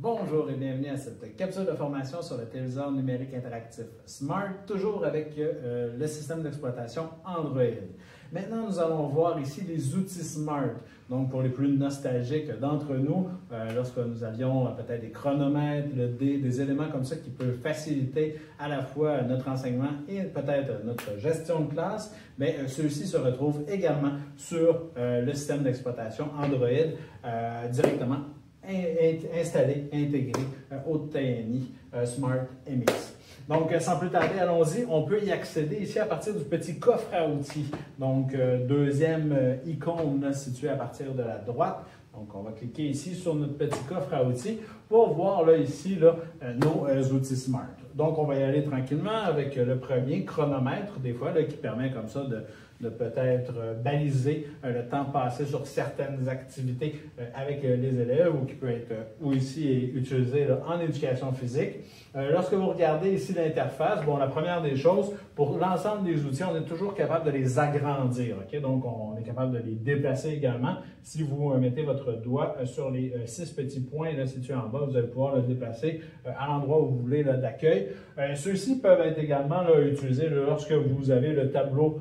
Bonjour et bienvenue à cette capsule de formation sur le téléviseur numérique interactif Smart, toujours avec le système d'exploitation Android. Maintenant, nous allons voir ici les outils Smart. Donc, pour les plus nostalgiques d'entre nous, lorsque nous avions peut-être des chronomètres, des éléments comme ça qui peuvent faciliter à la fois notre enseignement et peut-être notre gestion de classe, mais ceux-ci se retrouvent également sur le système d'exploitation Android directement installé, intégré au TNI Smart MX. Donc, sans plus tarder, allons-y. On peut y accéder ici à partir du petit coffre à outils. Donc, deuxième icône là, située à partir de la droite. Donc, on va cliquer ici sur notre petit coffre à outils pour voir là, ici là, nos outils Smart. Donc, on va y aller tranquillement avec le premier chronomètre, des fois, là, qui permet comme ça de peut-être baliser le temps passé sur certaines activités avec les élèves ou qui peut être ici utilisé là, en éducation physique. Lorsque vous regardez ici l'interface, bon, la première des choses, pour l'ensemble des outils, on est toujours capable de les agrandir. Okay? Donc, on est capable de les déplacer également. Si vous mettez votre doigt sur les 6 petits points là, situés en bas, vous allez pouvoir le déplacer à l'endroit où vous voulez d'accueil. Ceux-ci peuvent être également là, utilisés là, lorsque vous avez le tableau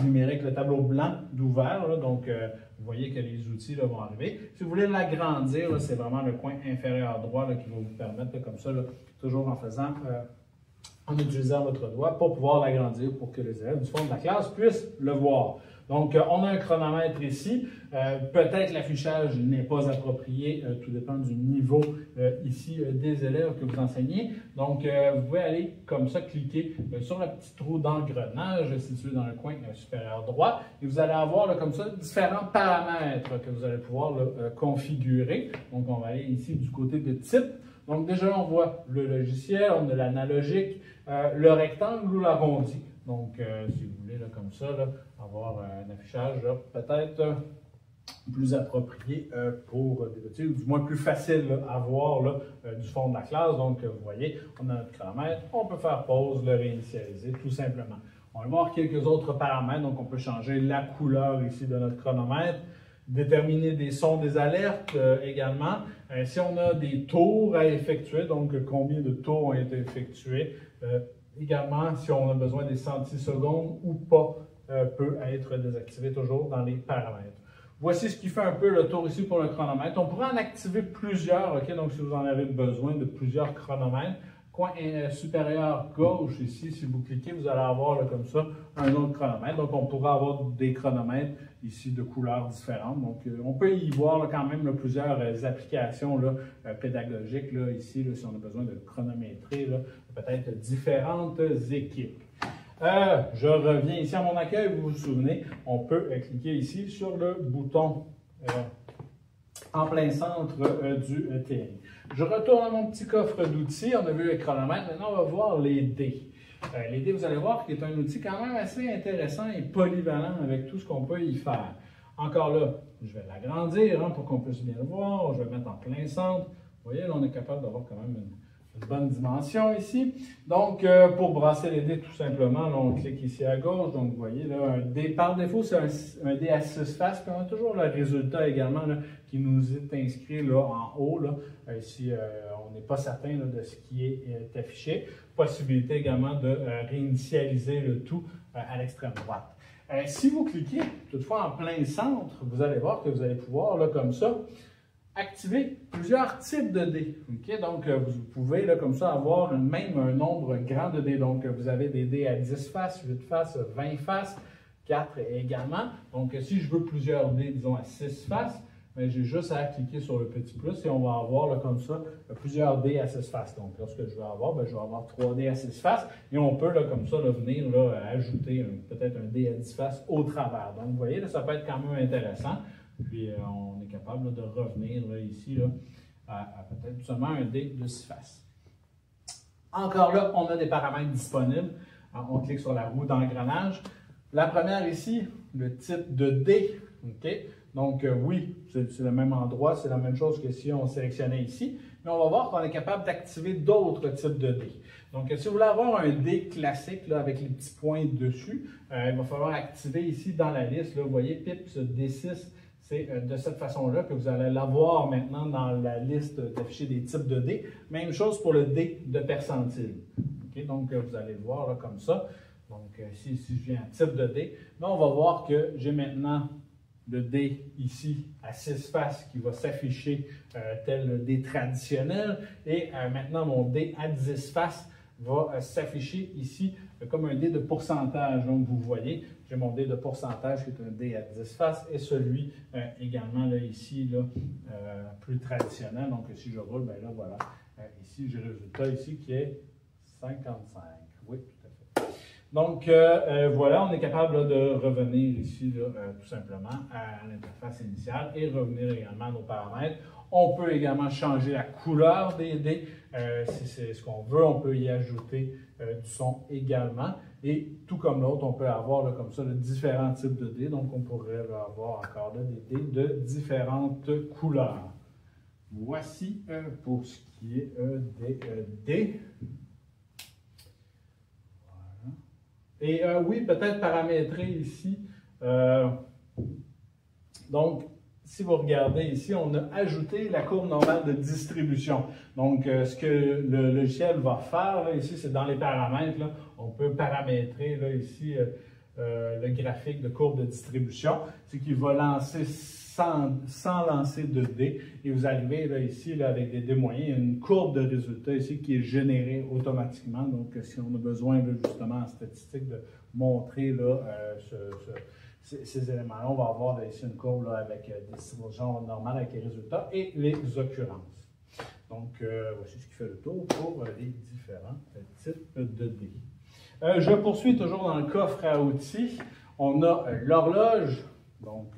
numérique, le tableau blanc d'ouvert. Donc, vous voyez que les outils là, vont arriver. Si vous voulez l'agrandir, c'est vraiment le coin inférieur droit là, qui va vous permettre, là, comme ça, là, toujours en utilisant votre doigt pour pouvoir l'agrandir pour que les élèves du fond de la classe puissent le voir. Donc, on a un chronomètre ici. Peut-être l'affichage n'est pas approprié, tout dépend du niveau ici des élèves que vous enseignez. Donc, vous pouvez aller comme ça, cliquer sur le petit trou d'engrenage situé dans le coin supérieur droit et vous allez avoir là, comme ça différents paramètres que vous allez pouvoir là, configurer. Donc, on va aller ici du côté de type. Donc, déjà, on voit le logiciel, on a l'analogique, le rectangle ou l'arrondi. Donc, si vous voulez, là, comme ça, là, avoir un affichage peut-être plus approprié pour des petits, ou du moins plus facile là, à voir là, du fond de la classe. Donc, vous voyez, on a notre chronomètre, on peut faire pause, le réinitialiser tout simplement. On va voir quelques autres paramètres. Donc, on peut changer la couleur ici de notre chronomètre, déterminer des sons, des alertes également. Si on a des tours à effectuer, donc combien de tours ont été effectués, également si on a besoin des centisecondes ou pas, peut être désactivé toujours dans les paramètres. Voici ce qui fait un peu le tour ici pour le chronomètre. On pourrait en activer plusieurs, ok? Donc si vous en avez besoin de plusieurs chronomètres. Coin supérieur gauche ici, si vous cliquez, vous allez avoir là, comme ça un autre chronomètre. Donc, on pourra avoir des chronomètres ici de couleurs différentes. Donc, on peut y voir là, quand même là, plusieurs applications là, pédagogiques là, ici, là, si on a besoin de chronométrer peut-être différentes équipes. Je reviens ici à mon accueil. Vous vous souvenez, on peut cliquer ici sur le bouton en plein centre du TNI. Je retourne à mon petit coffre d'outils. On a vu les chronomètres. Maintenant, on va voir les dés. Les dés, vous allez voir, qui est un outil quand même assez intéressant et polyvalent avec tout ce qu'on peut y faire. Encore là, je vais l'agrandir pour qu'on puisse bien le voir. Je vais le mettre en plein centre. Vous voyez, là, on est capable d'avoir quand même une bonne dimension ici. Donc, pour brasser les dés, tout simplement, là, on clique ici à gauche. Donc, vous voyez, là, un dé par défaut, c'est un dé à 6 faces. Puis, on a toujours le résultat également là, qui nous est inscrit là, en haut. Là. Ici, on n'est pas certain là, de ce qui est affiché. Possibilité également de réinitialiser le tout à l'extrême droite. Si vous cliquez, toutefois, en plein centre, vous allez voir que vous allez pouvoir, là, comme ça, activer plusieurs types de dés. Okay? Donc, vous pouvez, là, comme ça, avoir même un nombre grand de dés. Donc, vous avez des dés à 10 faces, 8 faces, 20 faces, 4 également. Donc, si je veux plusieurs dés, disons, à 6 faces, j'ai juste à cliquer sur le petit plus et on va avoir, là, comme ça, plusieurs dés à 6 faces. Donc, lorsque je vais avoir, je vais avoir 3 dés à 6 faces et on peut, là, comme ça, là, venir là, ajouter peut-être un dé à 10 faces au travers. Donc, vous voyez, là, ça peut être quand même intéressant. Puis, on est capable là, de revenir là, ici là, à peut-être seulement un dé de 6 faces. Encore là, on a des paramètres disponibles. Alors, on clique sur la roue d'engrenage. La première ici, le type de dé. Okay? Donc, oui, c'est le même endroit, c'est la même chose que si on sélectionnait ici. Mais on va voir qu'on est capable d'activer d'autres types de dés. Donc, si vous voulez avoir un dé classique là, avec les petits points dessus, il va falloir activer ici dans la liste. Là, vous voyez, PIPS D6. c'est de cette façon-là que vous allez l'avoir maintenant dans la liste d'afficher des types de dés. Même chose pour le dé de percentile. Okay? Donc, vous allez le voir là, comme ça. Donc, si je viens à type de dé, là, on va voir que j'ai maintenant le dé ici à 6 faces qui va s'afficher tel le dé traditionnel. Et maintenant, mon dé à 10 faces va s'afficher ici comme un dé de pourcentage. Donc, vous voyez, j'ai mon dé de pourcentage qui est un dé à 10 faces et celui également là, ici, là, plus traditionnel. Donc, si je roule, bien là, voilà. Ici, j'ai le résultat ici qui est 55. Oui, tout à fait. Donc, voilà, on est capable là, de revenir ici, là, tout simplement, à l'interface initiale et revenir également à nos paramètres. On peut également changer la couleur des dés si c'est ce qu'on veut. On peut y ajouter du son également. Et tout comme l'autre, on peut avoir là, comme ça là, différents types de dés. Donc, on pourrait là, avoir encore là, des dés de différentes couleurs. Voici pour ce qui est des dés. Voilà. Et oui, peut-être paramétrer ici. Donc, si vous regardez ici, on a ajouté la courbe normale de distribution. Donc, ce que le logiciel va faire, là, ici, c'est dans les paramètres, là, on peut paramétrer là, ici le graphique de courbe de distribution. C'est qu'il va lancer sans lancer de dés. Et vous arrivez là, ici là, avec des dés moyens, il y a une courbe de résultats ici qui est générée automatiquement. Donc, si on a besoin là, justement en statistique de montrer là, ces éléments-là, on va avoir là, ici une courbe là, avec des distributions normales avec les résultats et les occurrences. Donc, voici ce qui fait le tour pour les différents types de dés. Je poursuis toujours dans le coffre à outils. On a l'horloge, donc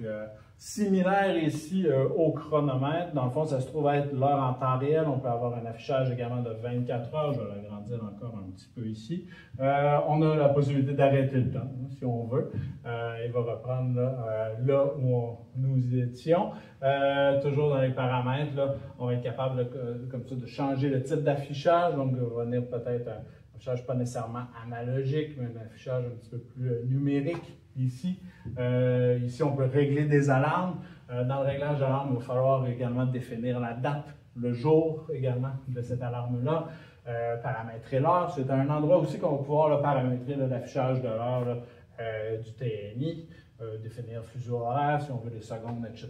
similaire ici au chronomètre. Dans le fond, ça se trouve être l'heure en temps réel. On peut avoir un affichage également de 24 heures. Je vais l'agrandir encore un petit peu ici. On a la possibilité d'arrêter le temps, hein, si on veut. Il va reprendre là où nous étions. Toujours dans les paramètres, là, on va être capable comme ça de changer le type d'affichage. Donc, venir peut-être un affichage pas nécessairement analogique, mais un affichage un petit peu plus numérique ici. Ici, on peut régler des alarmes. Dans le réglage d'alarme, il va falloir également définir la date, le jour également de cette alarme-là. Paramétrer l'heure. C'est un endroit aussi qu'on va pouvoir là, paramétrer l'affichage de l'heure du TNI. Définir fuseau horaire, si on veut des secondes, etc.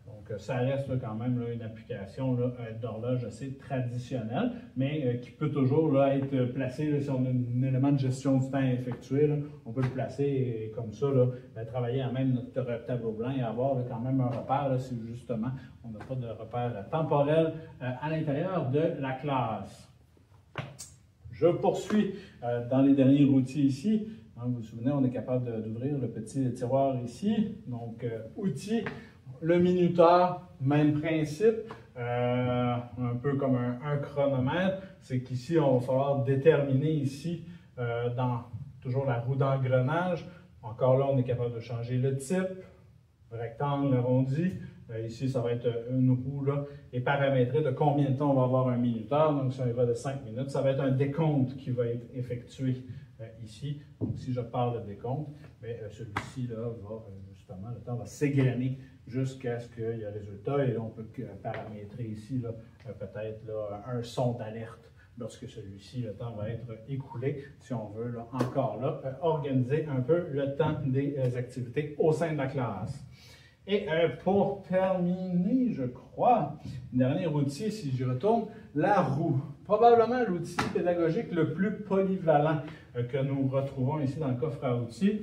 Donc, ça reste là, quand même là, une application d'horloge assez traditionnelle, mais qui peut toujours là, être placé, là, si on a un élément de gestion du temps à effectuer, là, on peut le placer et comme ça, là, travailler à même notre tableau blanc et avoir là, quand même un repère là, si justement on n'a pas de repère temporel à l'intérieur de la classe. Je poursuis dans les derniers outils ici. Vous vous souvenez, on est capable d'ouvrir le petit tiroir ici. Donc, outils, le minuteur, même principe, un peu comme un chronomètre. C'est qu'ici, on va falloir déterminer ici, dans toujours la roue d'engrenage. Encore là, on est capable de changer le type, rectangle, arrondi. Ici, ça va être une roue là, et paramétrer de combien de temps on va avoir un minuteur. Donc, si on y va de 5 minutes, ça va être un décompte qui va être effectué ici. Donc, si je parle de décompte, celui-ci va justement, le temps va s'égrener jusqu'à ce qu'il y ait un résultat. Et là, on peut paramétrer ici peut-être un son d'alerte lorsque celui-ci, le temps va être écoulé, si on veut là, encore là, organiser un peu le temps des activités au sein de la classe. Et pour terminer, je crois, dernier outil, si je retourne, la roue. Probablement l'outil pédagogique le plus polyvalent que nous retrouvons ici dans le coffre à outils.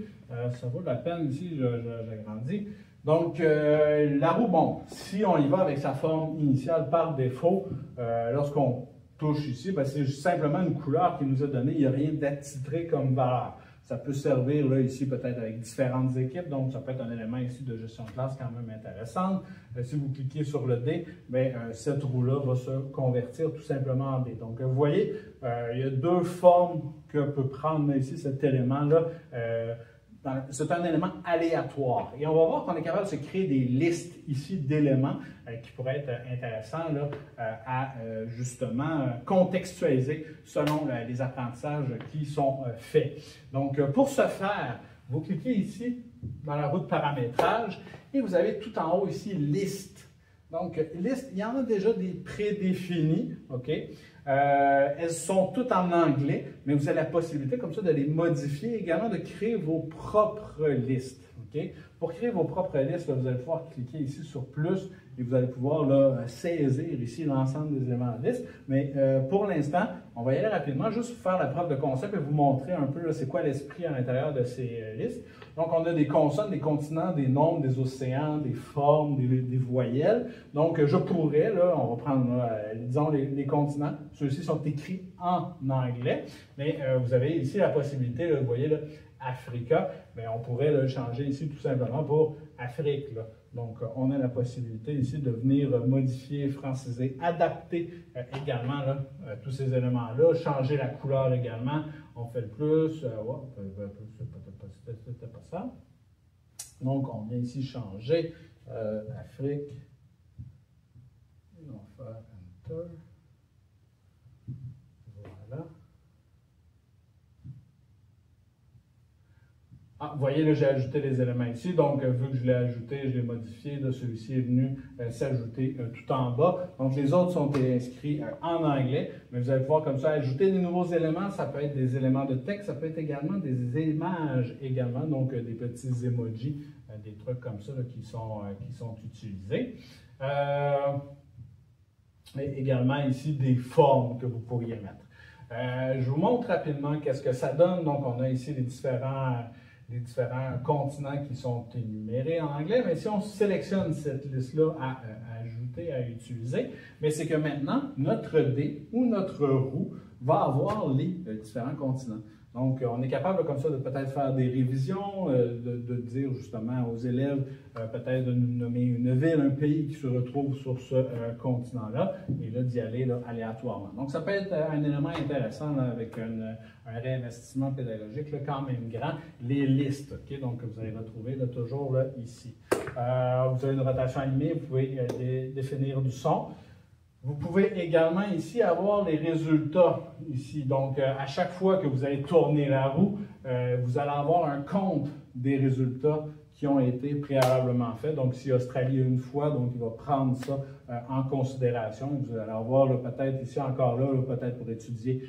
Ça vaut la peine ici, j'agrandis. Donc, la roue, bon, si on y va avec sa forme initiale par défaut, lorsqu'on touche ici, c'est simplement une couleur qui nous est donnée. Il n'y a rien d'attitré comme valeur. Ça peut servir là, ici peut-être avec différentes équipes, donc ça peut être un élément ici de gestion de classe quand même intéressant. Si vous cliquez sur le dé, cette roue-là va se convertir tout simplement en dé. Donc vous voyez, il y a deux formes que peut prendre ici cet élément-là. C'est un élément aléatoire. Et on va voir qu'on est capable de se créer des listes ici d'éléments qui pourraient être intéressants là, à justement contextualiser selon les apprentissages qui sont faits. Donc, pour ce faire, vous cliquez ici dans la roue de paramétrage. Et vous avez tout en haut ici liste. Donc, liste, il y en a déjà des prédéfinis, OK? Elles sont toutes en anglais, mais vous avez la possibilité comme ça de les modifier, également de créer vos propres listes. Okay? Pour créer vos propres listes, là, vous allez pouvoir cliquer ici sur plus et vous allez pouvoir là, saisir ici l'ensemble des éléments de liste. Mais pour l'instant, on va y aller rapidement, juste faire la preuve de concept et vous montrer un peu c'est quoi l'esprit à l'intérieur de ces listes. Donc, on a des consonnes, des continents, des nombres, des océans, des formes, des voyelles. Donc, je pourrais, là, on va prendre, disons, les continents. Ceux-ci sont écrits en anglais, mais vous avez ici la possibilité, là, vous voyez, là, Africa, mais on pourrait le changer ici tout simplement pour Afrique. Là. Donc, on a la possibilité ici de venir modifier, franciser, adapter également là, tous ces éléments-là, changer la couleur également. On fait le plus, c'était pas ça. Donc, on vient ici changer Afrique. Et on va faire Enter. Voilà. Ah, vous voyez, là, j'ai ajouté les éléments ici. Donc, vu que je l'ai ajouté, je l'ai modifié, celui-ci est venu s'ajouter tout en bas. Donc, les autres sont inscrits en anglais, mais vous allez pouvoir comme ça ajouter des nouveaux éléments. Ça peut être des éléments de texte, ça peut être également des images également, donc des petits emojis, des trucs comme ça là, qui sont utilisés. Et également ici des formes que vous pourriez mettre. Je vous montre rapidement qu'est-ce que ça donne. Donc, on a ici les différents continents qui sont énumérés en anglais, mais si on sélectionne cette liste-là à ajouter, à utiliser, mais c'est que maintenant, notre dé ou notre roue va avoir les différents continents. Donc, on est capable comme ça de peut-être faire des révisions, de dire justement aux élèves, peut-être de nous nommer une ville, un pays qui se retrouve sur ce continent-là, et là d'y aller là, aléatoirement. Donc, ça peut être un élément intéressant là, avec un réinvestissement pédagogique là, quand même grand, les listes, okay? Donc, vous allez retrouver là, toujours là, ici. Vous avez une rotation animée, vous pouvez définir du son. Vous pouvez également ici avoir les résultats ici. Donc, à chaque fois que vous allez tourner la roue, vous allez avoir un compte des résultats qui ont été préalablement faits. Donc, si Australie une fois, donc il va prendre ça en considération. Vous allez avoir peut-être ici encore là, peut-être pour étudier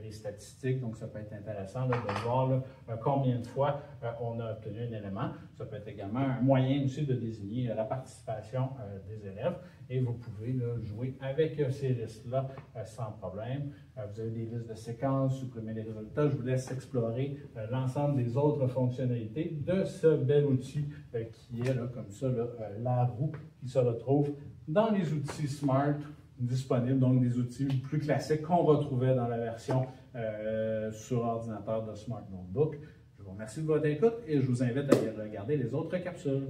les statistiques. Donc, ça peut être intéressant là, de voir là, combien de fois on a obtenu un élément. Ça peut être également un moyen aussi de désigner la participation des élèves. Et vous pouvez là, jouer avec ces listes-là sans problème. Vous avez des listes de séquences, supprimer les résultats. Je vous laisse explorer l'ensemble des autres fonctionnalités de ce bel outil qui est là, comme ça, là, la roue qui se retrouve dans les outils Smart disponibles, donc des outils plus classiques qu'on retrouvait dans la version sur ordinateur de Smart Notebook. Je vous remercie de votre écoute et je vous invite à aller regarder les autres capsules.